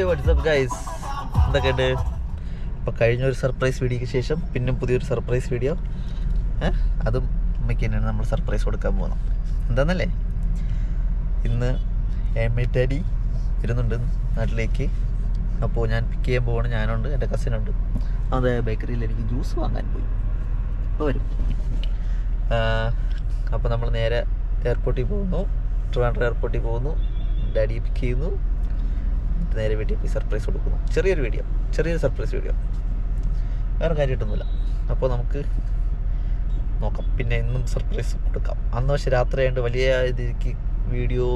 WhatsApp guys, എന്തൊക്കെയുണ്ട്? അപ്പോൾ കഴിഞ്ഞൊരു സർപ്രൈസ് വീഡിയോയ്ക്ക് ശേഷം പിന്നെ പുതിയൊരു സർപ്രൈസ് വീഡിയോ. അതും അമ്മയ്ക്ക് തന്നെയാണ് നമ്മൾ സർപ്രൈസ് കൊടുക്കാൻ പോകുന്നത്. എന്താണെന്നല്ലേ, ഇന്ന് ഡാഡി വരുന്നുണ്ട് നാട്ടിലേക്ക്. അപ്പോൾ ഞാൻ പിക്ക് ചെയ്യാൻ പോവാണ്. ഞാനുണ്ട്, എൻ്റെ കസിനുണ്ട്. അതെ, ബേക്കറിയിൽ എനിക്ക് ജ്യൂസ് വാങ്ങാൻ പോയി. ഇപ്പോൾ വരും. അപ്പോൾ നമ്മൾ നേരെ എയർപോർട്ടിൽ പോകുന്നു, ട്രിവാൻഡ്രം എയർപോർട്ടിൽ പോകുന്നു. ഡാഡിയെ പിക്ക് ചെയ്യുന്നു, നേരെ വീട്ടിൽ പോയി സർപ്രൈസ് കൊടുക്കുന്നു. ചെറിയൊരു സർപ്രൈസ് വീഡിയോ, വേറെ കാര്യമായിട്ടൊന്നുമില്ല. അപ്പോൾ നമുക്ക് നോക്കാം. പിന്നെ ഇന്നും സർപ്രൈസ് കൊടുക്കാം. അന്ന് പക്ഷേ രാത്രി ആയതുകൊണ്ട് വലിയ ഇതിക്ക് വീഡിയോ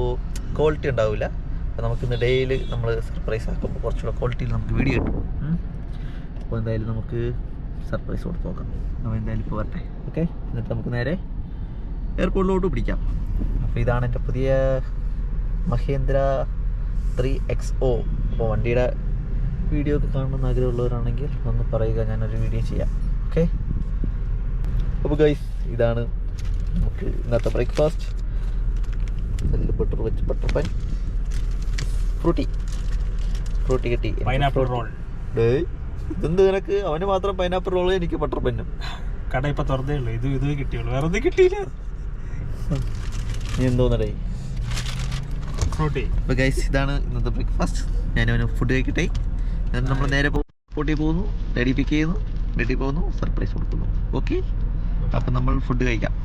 ക്വാളിറ്റി ഉണ്ടാവില്ല. അപ്പോൾ നമുക്കിന്ന് ഡെയിലി നമ്മൾ സർപ്രൈസ് ആക്കുമ്പോൾ കുറച്ചുകൂടെ ക്വാളിറ്റിയിൽ നമുക്ക് വീഡിയോ കിട്ടും. അപ്പോൾ എന്തായാലും നമുക്ക് സർപ്രൈസ് കൊടുത്ത് നോക്കാം. അപ്പോൾ എന്തായാലും ഇപ്പോൾ വരട്ടെ. ഓക്കെ, എന്നിട്ട് നമുക്ക് നേരെ എയർപോർട്ടിലോട്ട് പിടിക്കാം. അപ്പോൾ ഇതാണ് എൻ്റെ പുതിയ മഹേന്ദ്ര 3XO. അപ്പോൾ വണ്ടിയുടെ വീഡിയോ ഒക്കെ കാണണമെന്ന് ആഗ്രഹമുള്ളവരാണെങ്കിൽ ഒന്ന് പറയുക, ഞാനൊരു വീഡിയോ ചെയ്യാം. ഓക്കെ, അപ്പോൾ ഗൈസ്, ഇതാണ് നമുക്ക് ഇന്നത്തെ ബ്രേക്ക്ഫാസ്റ്റ്. ബട്ടർ വെച്ച് ബട്ടർ പാൻ, ഫ്രൂട്ടി കിട്ടി. Pineapple roll. ഇതെന്ത് നിനക്ക്? അവന് മാത്രം പൈനാപ്പിൾ റോള്, എനിക്ക് ബട്ടർ പെന്നും. കട ഇപ്പം തുറന്നേ ഉള്ളൂ. ഇത് കിട്ടിയുള്ളൂ, വേറെ ഒന്നും കിട്ടിയില്ല. നീ എന്തോന്നടേ ഫ്രൂട്ടി. അപ്പോൾ ഗൈസ്, ഇതാണ് ഇന്നത്തെ ബ്രേക്ക്ഫാസ്റ്റ്. ഞാനവന് ഫുഡ് കഴിക്കട്ടെ. എന്നിട്ട് നമ്മൾ നേരെ പോട്ടി പോകുന്നു, ഡാഡി പിക്ക് ചെയ്യുന്നു, വീട്ടിൽ പോകുന്നു, സർപ്രൈസ് കൊടുക്കുന്നു. ഓക്കെ, അപ്പം നമ്മൾ ഫുഡ് കഴിക്കാം.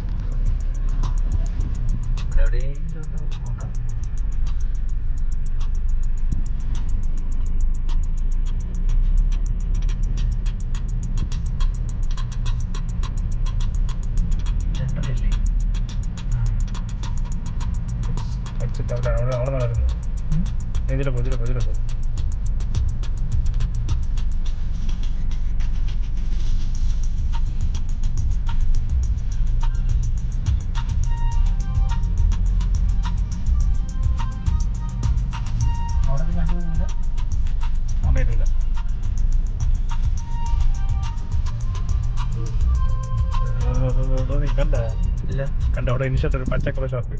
കണ്ട അവിടെ ഇനിഷ്യട്ട് ഒരു പച്ചക്കറി ഷോപ്പ്.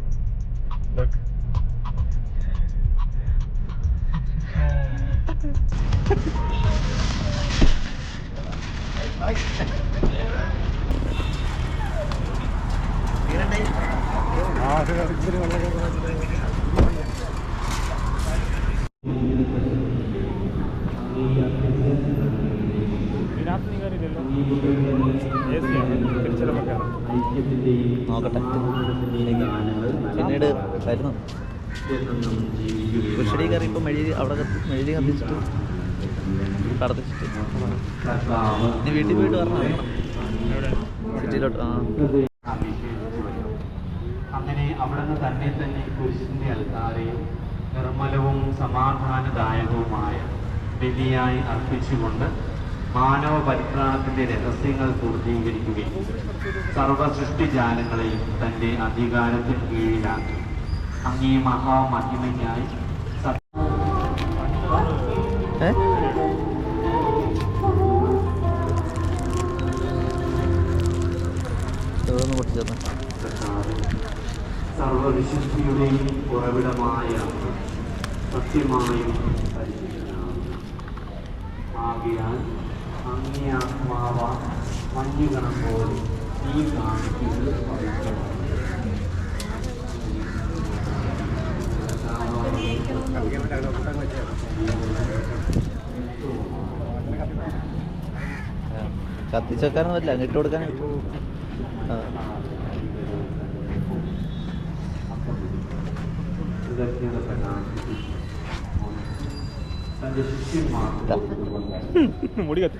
നോക്കട്ടെ, പിന്നീട് വരുന്നു. കുശടി കയറി ഇപ്പം അവിടെ മെഴുതി കത്തിച്ചിട്ട് കടത്തിച്ചിട്ട് ഇനി വീട്ടിൽ പോയിട്ട് വരണം സിറ്റിയിലോട്ട്. അങ്ങനെ അവിടെ തന്നെ കുരിശിന്റെ അൽത്താരയും നിർമ്മലവും സമാധാനദായകവുമായ ബലിയായി അർപ്പിച്ചുകൊണ്ട് മാനവ പരിത്രാണത്തിന്റെ രഹസ്യങ്ങൾ പൂർത്തീകരിക്കുകയും സർവസൃഷ്ടിജാലങ്ങളെയും തന്റെ അധികാരത്തിന് കീഴിലാക്കി അങ്ങേ മഹാമഹിമയ്ക്കായി സർവവിശുദ്ധിയുടെയും ഉറവിടമായ സത്യമായും ആകിയാൽ അങ്ങേ ആത്മാവ മഞ്ഞുകണം പോലെ ഈ കാണിക്കുന്നത് കത്തിച്ചേക്കാനൊന്നും പറ്റില്ല, അങ്ങിട്ട് കൊടുക്കാൻ. മുടി കത്തി.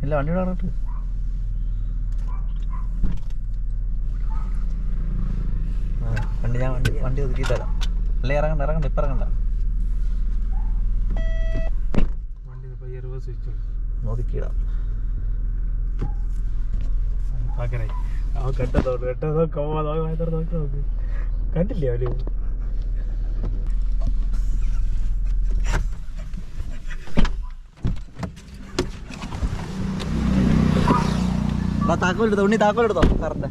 ഇല്ല, വണ്ടി പറഞ്ഞിട്ട് വണ്ടി ഒതുക്കി തരാം. അല്ലേ ഇറങ്ങണ്ട ഇപ്പം ഇറങ്ങണ്ട. ഒതുക്കിയിടാം. കണ്ടില്ലേ അവര് താക്കോലെടുത്തോ ഉണ്ണി, താക്കോലെടുത്തോ സാറിന്റെ.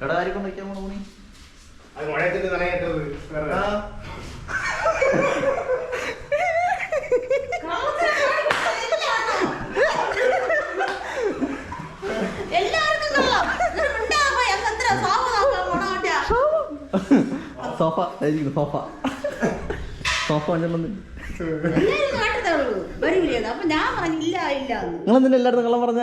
എടാ ആയിരിക്കും വയ്ക്കാൻ പോണ ഊണി. സോഫ നിങ്ങൾ എന്തിനാ എല്ലായിടത്തും കള്ളം പറഞ്ഞ?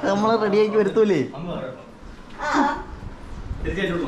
നമ്മളെ റെഡിയാക്കി വരുത്തൂലേ. തീർച്ചയായിട്ടും